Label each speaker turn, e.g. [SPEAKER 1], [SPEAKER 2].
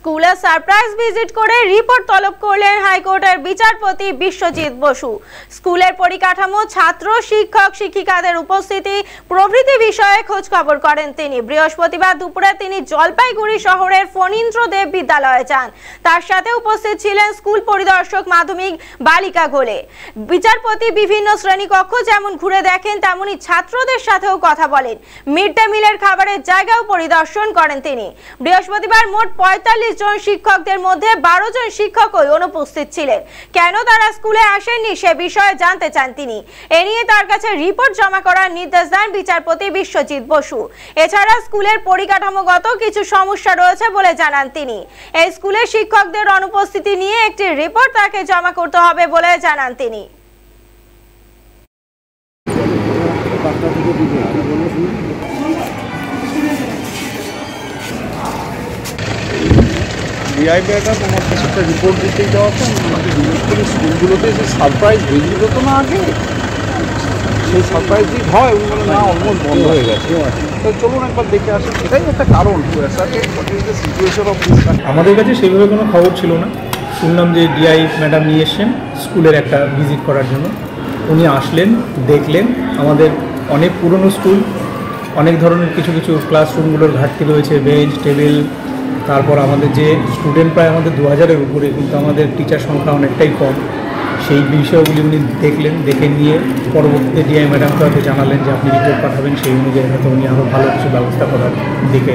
[SPEAKER 1] স্কুলে surprise visit করে report তলব করলেন হাইকোর্টের বিচারপতি বিশ্বজিৎ বসু। স্কুলের পরিকাঠামো, ছাত্র, শিক্ষক শিক্ষিকাদের উপস্থিতি প্রভৃতি বিষয়ে খোঁজ খবর করেন তিনি। বৃহস্পতিবার দুপুরে তিনি জলপাইগুড়ি শহরের ফণীন্দ্রদেব বিদ্যালয়ে যান। তার সাথে উপস্থিত ছিলেন স্কুল পরিদর্শক মাধ্যমিক বালিকা গোলে। বিচারপতি বিভিন্ন শ্রেণীকক্ষ যেমন ঘুরে দেখেন, তেমনি ছাত্রদের সাথেও কথা বলেন। মিড ডে মিলের খাবারের জায়গাও পরিদর্শন করেন তিনি। বৃহস্পতিবার মোট 45 জন শিক্ষকদের মধ্যে 12 জন শিক্ষকই অনুপস্থিত ছিলেন। কেন তারা স্কুলে আসেননি সে বিষয়ে জানতে চান তিনি। এ নিয়ে তার কাছে রিপোর্ট জমা করার নির্দেশ দেন বিচারপতি বিশ্বজিৎ বসু। এছাড়া স্কুলের পরিকাঠামোগত কিছু সমস্যা রয়েছে বলে জানান তিনি। এই স্কুলে শিক্ষকদের অনুপস্থিতি নিয়ে একটি রিপোর্ট তাকে জমা করতে হবে বলে জানান তিনি।
[SPEAKER 2] তোমার কাছে একটা রিপোর্ট দিতে যাওয়া তো আমাকে জিজ্ঞেস করি স্কুলগুলোতে যে সারপ্রাইজ ভিজিট হতো না আগে, সেই সারপ্রাইজ ভিজিট হয় উনি বলে না অলমোস্ট বন্ধ হয়ে গেছে। তো চলুন একবার দেখে আসি, এটাই একটা কারণ।
[SPEAKER 3] আমাদের কাছে সেভাবে কোনো খবর ছিল না। শুনলাম যে ডিআই ম্যাডাম নিয়ে এসছেন স্কুলের একটা ভিজিট করার জন্য। উনি আসলেন, দেখলেন আমাদের অনেক পুরনো স্কুল, অনেক ধরনের কিছু ক্লাসরুমগুলোর ঘাটতি রয়েছে, বেঞ্চ টেবিল। তারপর আমাদের যে স্টুডেন্ট প্রায় আমাদের 2000-এর উপরে, কিন্তু আমাদের টিচার সংখ্যা অনেকটাই কম। সেই বিষয়গুলি উনি দেখলেন, দেখে নিয়ে পরবর্তীতে ডিআই ম্যাডামকে হয়তো জানালেন যে আপনি রিপোর্ট পাঠাবেন, সেই অনুযায়ী হয়তো উনি আরও ভালো কিছু ব্যবস্থা করার দিকে